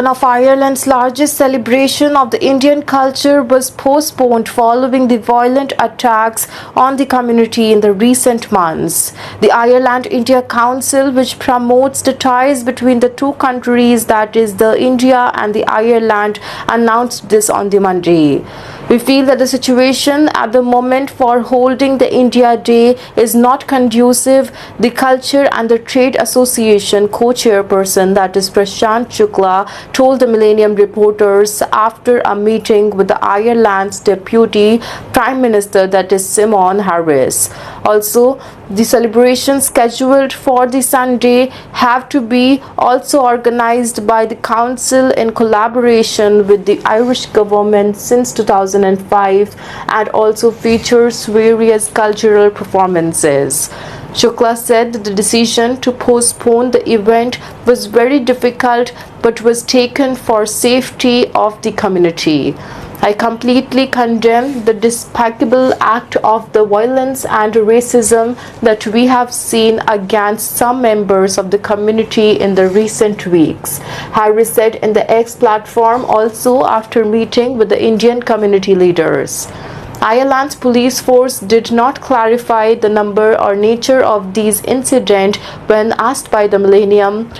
One of Ireland's largest celebration of the Indian culture was postponed following the violent attacks on the community in the recent months. The Ireland-India Council, which promotes the ties between the two countries, that is the India and the Ireland, announced this on the Monday. We feel that the situation at the moment for holding the India Day is not conducive. The Culture and the Trade Association co-chairperson, that is Prashant Shukla, told the Millennium reporters after a meeting with the Ireland's Deputy Prime Minister, that is Simon Harris. Also, the celebrations scheduled for the Sunday have to be also organized by the Council in collaboration with the Irish government since 2005 and also features various cultural performances. Shukla said that the decision to postpone the event was very difficult but was taken for safety of the community. I completely condemn the despicable act of the violence and racism that we have seen against some members of the community in the recent weeks, Harris said in the X platform, also after meeting with the Indian community leaders. Ireland's police force did not clarify the number or nature of these incidents when asked by the Millennium.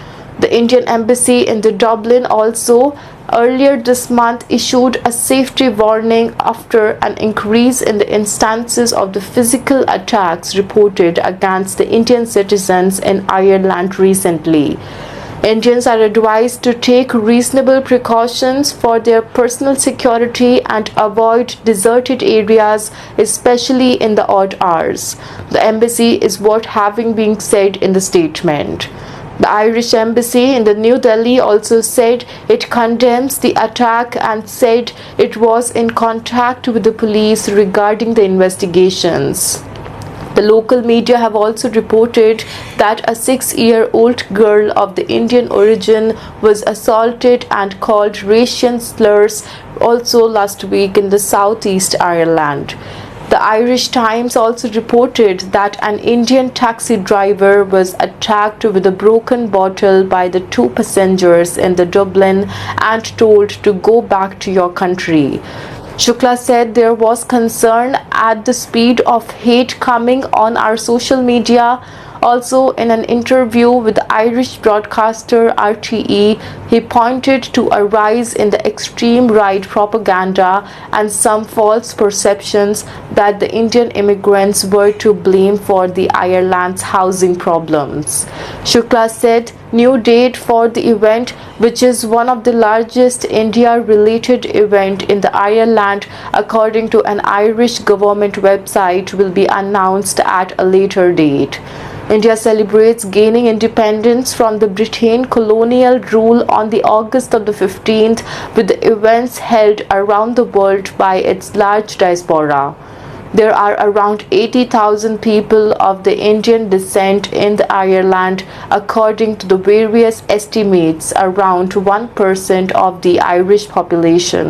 The Indian embassy in Dublin also earlier this month issued a safety warning after an increase in the instances of the physical attacks reported against the Indian citizens in Ireland recently. Indians are advised to take reasonable precautions for their personal security and avoid deserted areas, especially in the odd hours. The embassy is what having been said in the statement. The Irish embassy in the New Delhi also said it condemns the attack and said it was in contact with the police regarding the investigations. The local media have also reported that a 6-year-old girl of the Indian origin was assaulted and called racial slurs also last week in the southeast Ireland. The Irish Times also reported that an Indian taxi driver was attacked with a broken bottle by the two passengers in the Dublin and told to go back to your country. Shukla said there was concern at the speed of hate coming on our social media. Also, in an interview with the Irish broadcaster RTE, he pointed to a rise in the extreme right propaganda and some false perceptions that the Indian immigrants were to blame for the Ireland's housing problems. Shukla said new date for the event, which is one of the largest India-related event in the Ireland, according to an Irish government website, will be announced at a later date. India celebrates gaining independence from the Britain colonial rule on the August of the 15th, with the events held around the world by its large diaspora. There are around 80,000 people of the Indian descent in the Ireland, according to the various estimates, around 1% of the Irish population.